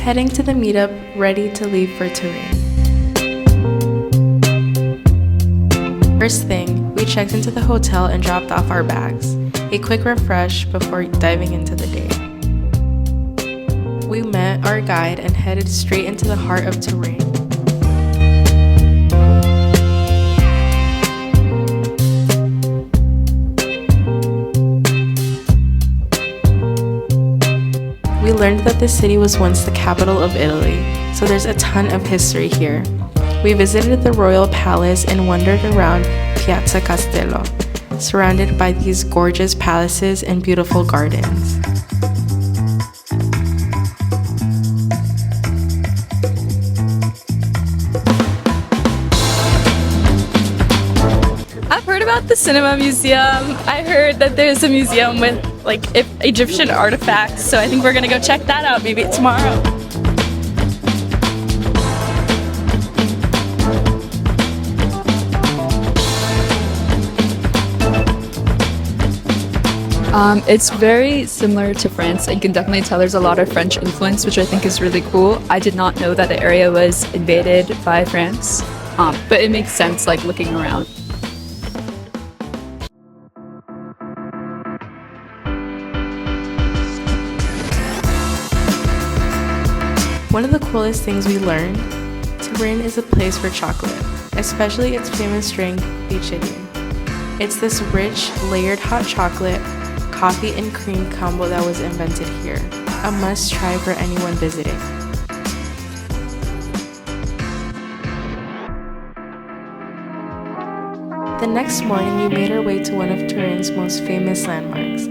Heading to the meetup, ready to leave for Turin. First thing, we checked into the hotel and dropped off our bags. A quick refresh before diving into the day. We met our guide and headed straight into the heart of Turin. We learned that this city was once the capital of Italy, so there's a ton of history here. We visited the royal palace and wandered around Piazza Castello, surrounded by these gorgeous palaces and beautiful gardens. I've heard about the cinema museum. I heard that there's a museum with Egyptian artifacts, so I think we're gonna go check that out maybe tomorrow. It's very similar to France. You can definitely tell there's a lot of French influence, which I think is really cool. I did not know that the area was invaded by France, but it makes sense looking around. One of the coolest things we learned, Turin is a place for chocolate, especially its famous drink, cuisine. It's this rich, layered hot chocolate, coffee and cream combo that was invented here. A must try for anyone visiting. The next morning, we made our way to one of Turin's most famous landmarks,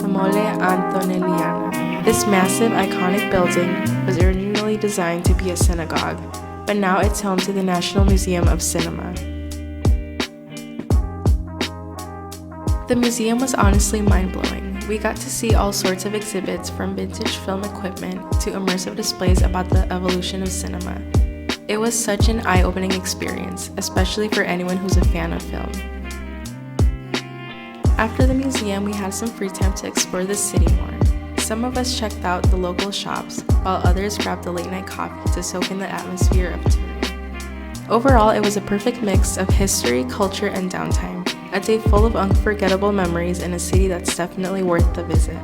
the Mole Antonelliana. This massive, iconic building was originally designed to be a synagogue, but now it's home to the National Museum of Cinema. The museum was honestly mind-blowing. We got to see all sorts of exhibits from vintage film equipment to immersive displays about the evolution of cinema. It was such an eye-opening experience, especially for anyone who's a fan of film. After the museum, we had some free time to explore the city more. Some of us checked out the local shops, while others grabbed a late-night coffee to soak in the atmosphere of Turin. Overall, it was a perfect mix of history, culture, and downtime. A day full of unforgettable memories in a city that's definitely worth the visit.